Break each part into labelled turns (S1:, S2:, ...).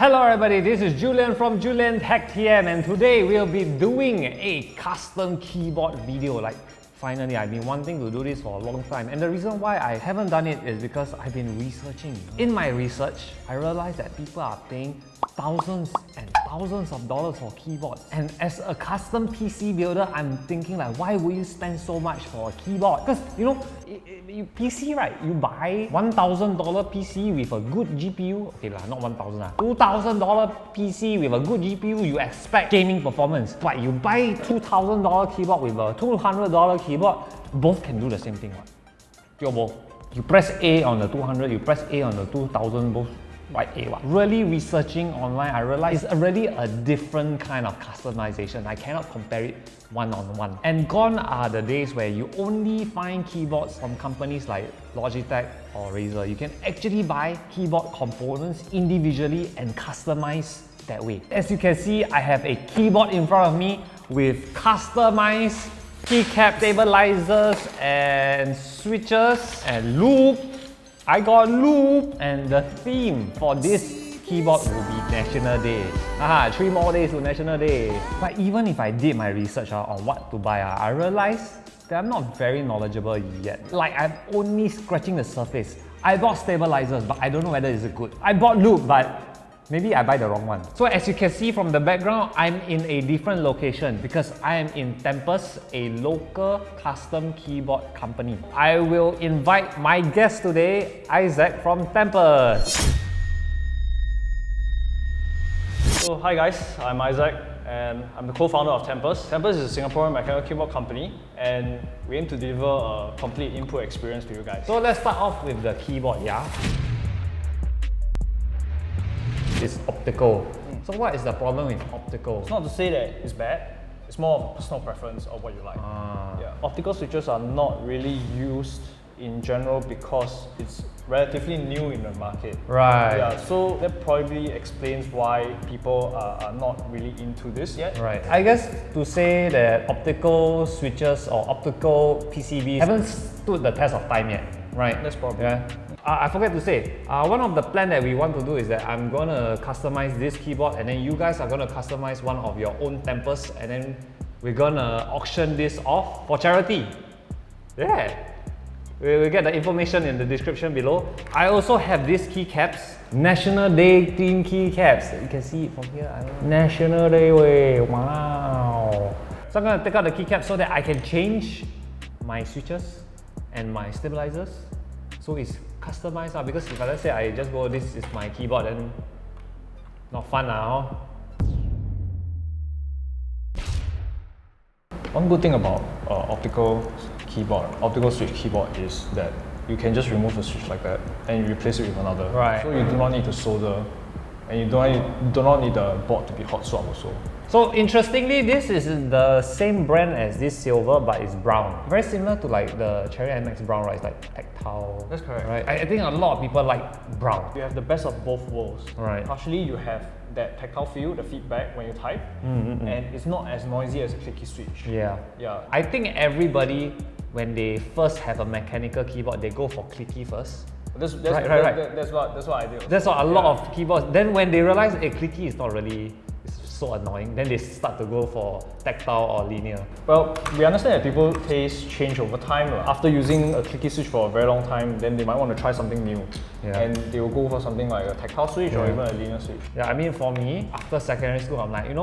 S1: Hello everybody, this is Julian from Julian Tech TM, and today we'll be doing a custom keyboard video. Finally, I've been wanting to do this for a long time, and the reason why I haven't done it is because I've been researching. In my research, I realized that people are paying thousands and thousands of dollars for keyboards. And as a custom PC builder, I'm thinking why would you spend so much for a keyboard? Because PC, right? You buy $1,000 PC with a good GPU. Okay lah, not 1,000 lah. $2,000 PC with a good GPU, you expect gaming performance. But you buy $2,000 keyboard with a $200 keyboard, both can do the same thing. Both. You press A on the 200, you press A on the 2,000, both. Really researching online, I realized it's already a different kind of customization. I cannot compare it one-on-one. And gone are the days where you only find keyboards from companies like Logitech or Razer. You can actually buy keyboard components individually and customize that way. As you can see, I have a keyboard in front of me with customized keycap stabilizers and switches and loop. I got loop, and the theme for this keyboard will be National Day. 3 more days to National Day. But even if I did my research on what to buy, I realized that I'm not very knowledgeable yet. I'm only scratching the surface. I bought stabilizers, but I don't know whether it's good. I bought loop, but maybe I buy the wrong one. So as you can see from the background, I'm in a different location because I am in Tempus, a local custom keyboard company. I will invite my guest today, Isaac from Tempus.
S2: So hi guys, I'm Isaac and I'm the co-founder of Tempus. Tempus is a Singaporean mechanical keyboard company and we aim to deliver a complete input experience to you guys.
S1: So let's start off with the keyboard, yeah? It's optical. So what is the problem with optical?
S2: It's not to say that it's bad, it's more of a personal preference of what you like. Yeah. Optical switches are not really used in general because it's relatively new in the market.
S1: Right.
S2: Yeah, so that probably explains why people are not really into this yet.
S1: Right. I guess to say that optical switches or optical PCBs haven't stood the test of time yet, right?
S2: That's probably.
S1: Yeah. I forgot to say, one of the plan that we want to do is that I'm going to customize this keyboard, and then you guys are going to customize one of your own Tempus, and then we're going to auction this off for charity. Yeah. We'll get the information in the description below. I also have these keycaps, National Day themed keycaps. You can see it from here. National Day way, wow. So I'm going to take out the keycap so that I can change my switches and my stabilizers. So it's customized because if let's say I just go, this is my keyboard, then not fun now.
S2: One good thing about optical switch keyboard is that you can just remove the switch like that and you replace it with another.
S1: Right.
S2: So you do not need to solder and you do not need the board to be hot swap also.
S1: So interestingly, this is the same brand as this silver, but it's brown. Very similar to the Cherry MX brown, right? It's like tactile.
S2: That's correct.
S1: Right. I think a lot of people like brown.
S2: You have the best of both worlds.
S1: Right.
S2: Partially, you have that tactile feel, the feedback when you type, and it's not as noisy as a clicky switch.
S1: Yeah.
S2: Yeah.
S1: I think everybody, when they first have a mechanical keyboard, they go for clicky first.
S2: That's what I do.
S1: That's what a lot of keyboards. Then when they realize a clicky is not really so annoying, then they start to go for tactile or linear.
S2: Well, we understand that people's tastes change over time. After using a clicky switch for a very long time, then they might want to try something new.
S1: Yeah.
S2: And they will go for something like a tactile switch or even a linear switch.
S1: Yeah, I mean for me, after secondary school, I'm like, I'm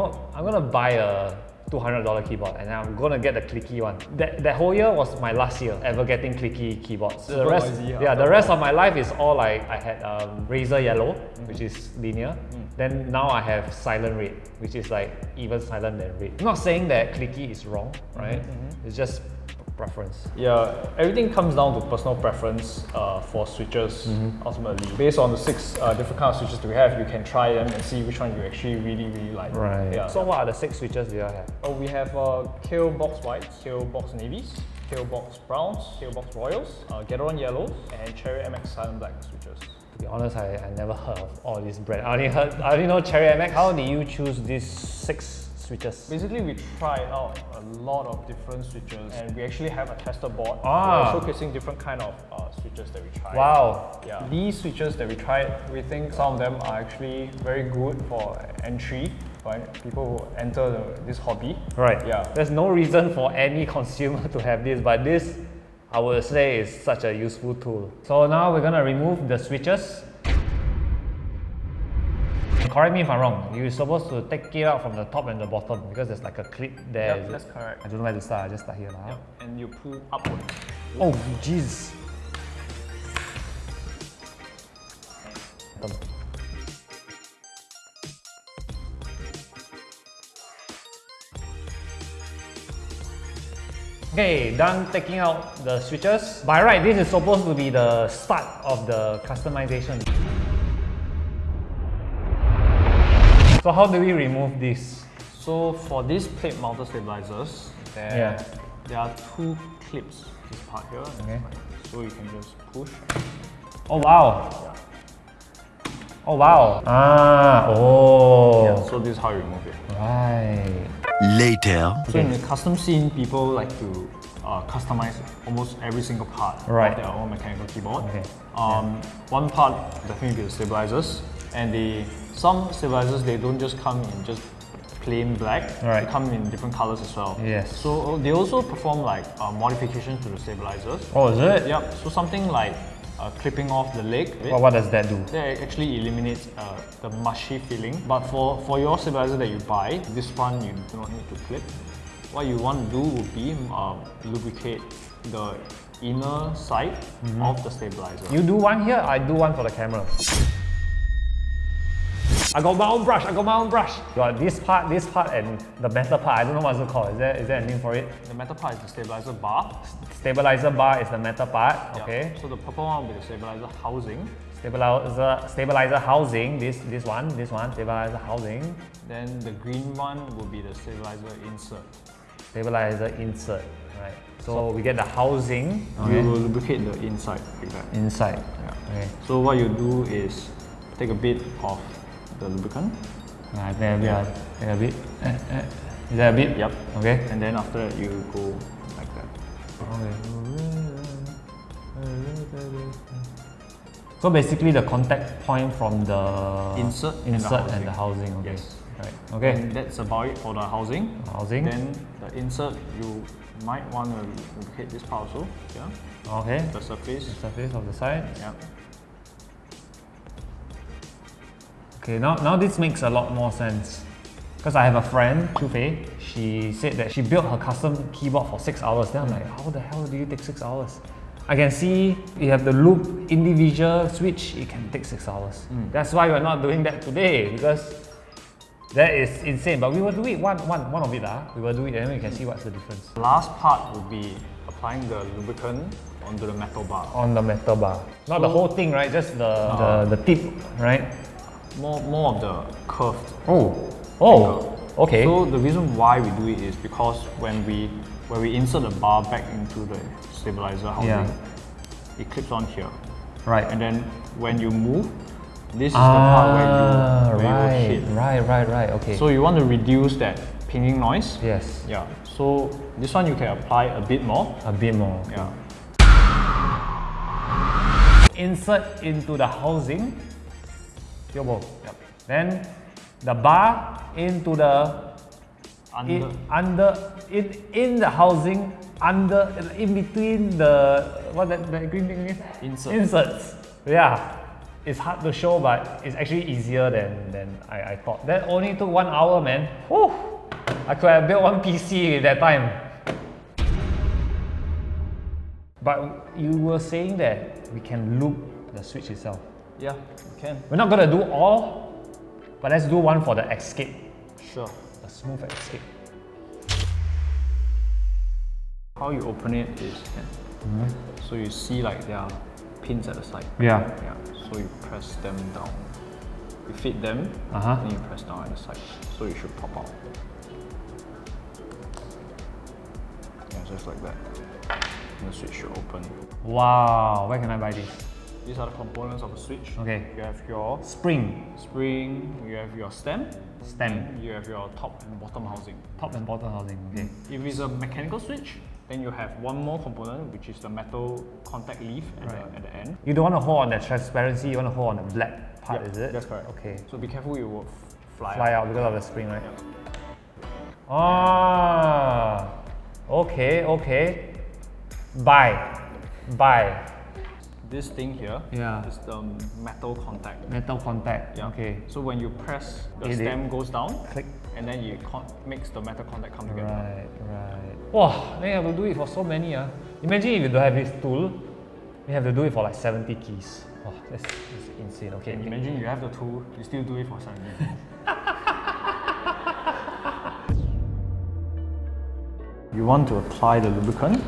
S1: gonna buy a $200 keyboard and I'm gonna get the clicky one. That whole year was my last year ever getting clicky keyboards. The rest, the rest of my life is all I had Razer Yellow, which is linear. Then now I have Silent Red, which is even silent than red. I'm not saying that clicky is wrong, right? It's just preference.
S2: Yeah, everything comes down to personal preference for switches ultimately. Based on the 6 different kinds of switches that we have, you can try them and see which one you actually really like.
S1: Right.
S2: Yeah.
S1: So what are the 6 switches do you have?
S2: Oh, we have Kale Box Whites, Kale Box Navies, Kale Box Browns, Kale Box Royals, Gateron Yellows, and Cherry MX Silent Black switches.
S1: To be honest, I never heard of all these brands. I only know Cherry MX. How did you choose these 6 switches?
S2: Basically, we tried out a lot of different switches, and we actually have a tester board showcasing different kind of switches that we tried.
S1: Wow.
S2: Yeah. These switches that we tried, we think some of them are actually very good for entry, right? People who enter this hobby.
S1: Right.
S2: Yeah.
S1: There's no reason for any consumer to have this, but this, I would say, is such a useful tool. So now we're gonna remove the switches. Correct me if I'm wrong, you're supposed to take it out from the top and the bottom because there's like a clip there.
S2: Yep,
S1: is it?
S2: that's correct.
S1: I don't know where to start, I just start here now.
S2: Yep. And you pull upwards.
S1: Oh, jeez. Okay, done taking out the switches. By right, this is supposed to be the start of the customization. So how do we remove this?
S2: So for these plate mounted stabilizers, there are two clips. This part here, and
S1: Okay.
S2: this part here. So you can just push.
S1: Oh wow! Oh wow! Ah, oh!
S2: Yeah, so this is how you remove it.
S1: Right.
S3: Later.
S2: So in the custom scene, people like to customize almost every single part
S1: Right.
S2: of their own mechanical keyboard.
S1: Okay.
S2: One part definitely be the stabilizers, and some stabilizers they don't just come in just plain black.
S1: Right.
S2: They come in different colors as well.
S1: Yes.
S2: So they also perform like modifications to the stabilizers.
S1: Oh, is it?
S2: Yep. So something like clipping off the leg.
S1: Well, what does that do?
S2: That actually eliminates the mushy feeling. But for your stabilizer that you buy, this one you do not need to clip. What you want to do would be lubricate the inner side of the stabilizer.
S1: You do one here, I do one for the camera. I got my own brush, I got my own brush. You got this part, and the metal part. I don't know what's it called. Is there a name for it?
S2: The metal part is the stabilizer bar.
S1: Stabilizer bar is the metal part,
S2: Yeah.
S1: okay.
S2: So the purple one will be the stabilizer housing.
S1: Stabilizer housing, this one, stabilizer housing.
S2: Then the green one will be the stabilizer insert.
S1: Stabilizer insert, right. So we get the housing.
S2: You will lubricate the inside like that.
S1: Inside.
S2: Yeah.
S1: Okay.
S2: So what you do is take a bit of the lubricant.
S1: Take a bit. Is that a bit?
S2: Yep.
S1: Okay.
S2: And then after that you go like that.
S1: So basically the contact point from the
S2: Insert
S1: and the housing. Okay.
S2: Yes.
S1: Right. Okay.
S2: And that's about it for the housing.
S1: Housing.
S2: Then the insert, you might want to lubricate this part also. Yeah.
S1: Okay.
S2: The surface.
S1: Surface of the side.
S2: Yeah.
S1: Okay. Now this makes a lot more sense. Because I have a friend, Chu Fei, she said that she built her custom keyboard for 6 hours. Then I'm like, how the hell do you take 6 hours? I can see you have the loop individual switch, it can take 6 hours. That's why we're not doing that today, because that is insane. But we will do it one of it. We will do it and then we can see what's the difference.
S2: The last part will be applying the lubricant onto the metal bar.
S1: On the metal bar. Not the whole thing, right? Just the tip, right?
S2: More of the curved.
S1: Oh, okay.
S2: So the reason why we do it is because when we insert the bar back into the stabilizer housing, it clips on here.
S1: Right.
S2: And then when you move, this is the part where you will hit.
S1: Right, okay.
S2: So you want to reduce that pinging noise.
S1: yes,
S2: Yeah. So this one you can apply a bit more.
S1: a bit more.
S2: Yeah.
S1: Insert into the housing. Yobo.
S2: Yep.
S1: Then the bar into the in the housing in between the what that green thing is? Inserts. Yeah. It's hard to show, but it's actually easier than I thought. That only took 1 hour, man. Whew. I could have built one PC at that time. But you were saying that we can loop the switch itself.
S2: Yeah, you can.
S1: We're not gonna do all, but let's do one for the escape,
S2: Sure.
S1: a smooth escape.
S2: How you open it is, so you see like there are pins at the side.
S1: Yeah.
S2: Yeah. So you press them down. You fit them,
S1: Uh-huh.
S2: and you press down at the side. So it should pop out. Yeah, just like that. And the switch should open.
S1: Wow, where can I buy this?
S2: These are the components of a switch.
S1: Okay.
S2: You have your
S1: Spring,
S2: spring, you have your stem,
S1: stem,
S2: you have your top and bottom housing.
S1: top and bottom housing. Okay.
S2: If it's a mechanical switch, then you have one more component, which is the metal contact leaf at the end.
S1: You don't want to hold on the transparency, you want to hold on the black part,
S2: Yep,
S1: is it?
S2: that's correct.
S1: Okay.
S2: So be careful, it will fly
S1: Out because of the spring, right? Ah, okay, okay. Buy.
S2: This thing here
S1: Yeah.
S2: is the metal contact.
S1: Metal contact.
S2: Yeah.
S1: Okay.
S2: So when you press, the
S1: It-
S2: stem goes down,
S1: Click.
S2: and then you makes the metal contact come together.
S1: Right. Wow, then you have to do it for so many. Imagine if you don't have this tool, you have to do it for like 70 keys. Wow, that's insane. Okay.
S2: And imagine you have the tool, you still do it for 7 minutes. You want to apply the lubricant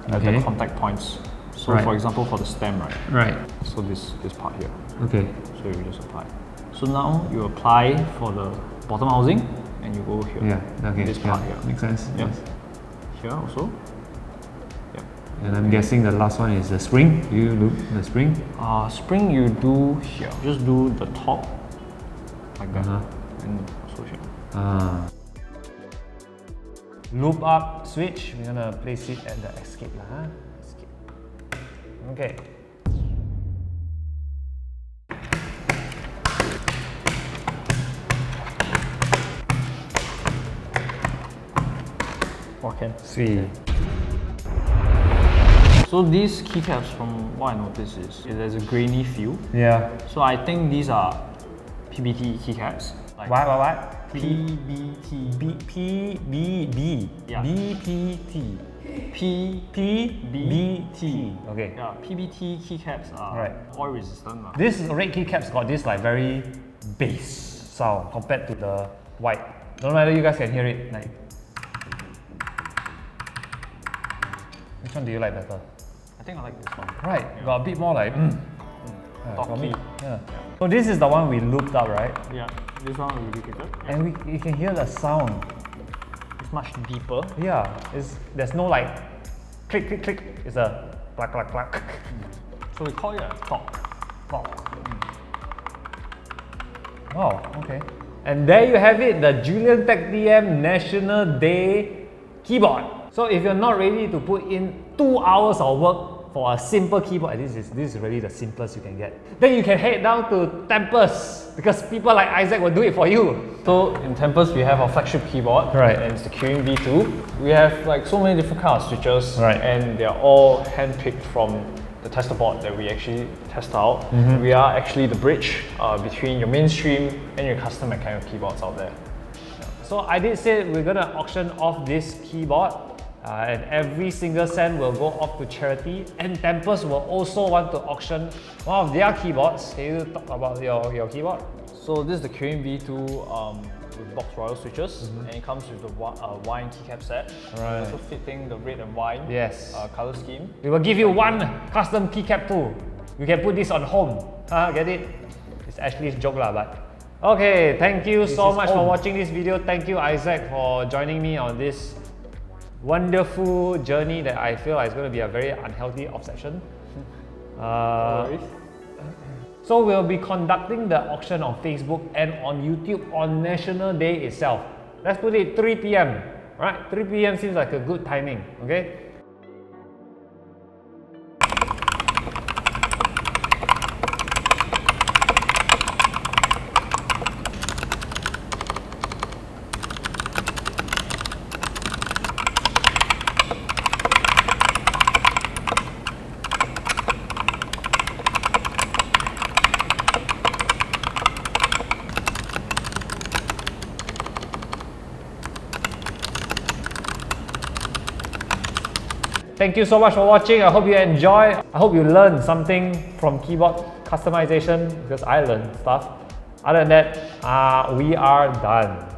S2: at
S1: Okay.
S2: the contact points. So
S1: Right.
S2: for example, for the stem, right?
S1: Right.
S2: So this part here.
S1: Okay.
S2: So you just apply. So now you apply for the bottom housing, and you go here.
S1: Yeah. Okay.
S2: This part
S1: yeah.
S2: here.
S1: Makes sense.
S2: Yep.
S1: Yes.
S2: Here also. Yep.
S1: And I'm guessing the last one is the spring. You loop the spring.
S2: Spring you do here. Just do the top like that, and also here.
S1: Loop up switch. We're gonna place it at the escape lah. Escape. Okay.
S2: Okay.
S1: Sweet.
S2: So these keycaps, from what I noticed, is there's a grainy feel.
S1: Yeah.
S2: So I think these are PBT keycaps. Like
S1: What?
S2: PBT.
S1: PBB.
S2: Yeah.
S1: BPT.
S2: PBT.
S1: Okay.
S2: Yeah, PBT keycaps are
S1: Right.
S2: oil resistant.
S1: This red keycaps got this like very bass sound compared to the white. Don't know whether you guys can hear it. Like, which one do you like better?
S2: I think I like this one.
S1: Right. Got a bit more like. For me.
S2: Talky.
S1: Yeah. So this is the one we looped up, right?
S2: Yeah, this one will be bigger.
S1: And we can hear the sound.
S2: It's much deeper.
S1: Yeah. There's no like click click click. It's a clack clack clack.
S2: So we call it a talk.
S1: Wow, okay. And there you have it, the Julian Tech DM National Day keyboard. So if you're not ready to put in 2 hours of work for a simple keyboard, this is really the simplest you can get, then you can head down to Tempest, because people like Isaac will do it for you.
S2: So in Tempest, we have our flagship keyboard,
S1: Right.
S2: and it's the Kirin V2. We have like so many different kinds of switches,
S1: Right.
S2: and they're all handpicked from the tester board that we actually test out. We are actually the bridge between your mainstream and your custom mechanical keyboards out there.
S1: So I did say we're gonna auction off this keyboard, and every single cent will go off to charity. And Tempest will also want to auction one of their keyboards. Can you talk about your keyboard?
S2: So this is the Kirin V2 with box royal switches, and it comes with the wine keycap set.
S1: Right.
S2: Also fitting the red and wine
S1: Yes.
S2: color scheme.
S1: We will give you one custom keycap too. You can put this on home. Get it? It's Ashley's joke lah, but okay. Thank you so
S2: is
S1: much for
S2: home.
S1: watching this video. Thank you, Isaac, for joining me on this wonderful journey that I feel like is going to be a very unhealthy obsession. So we'll be conducting the auction on Facebook and on YouTube on National Day itself. Let's put it 3 p.m. Right? 3 p.m. seems like a good timing. Okay. Thank you so much for watching. I hope you enjoy. I hope you learned something from keyboard customization, because I learned stuff. Other than that, we are done.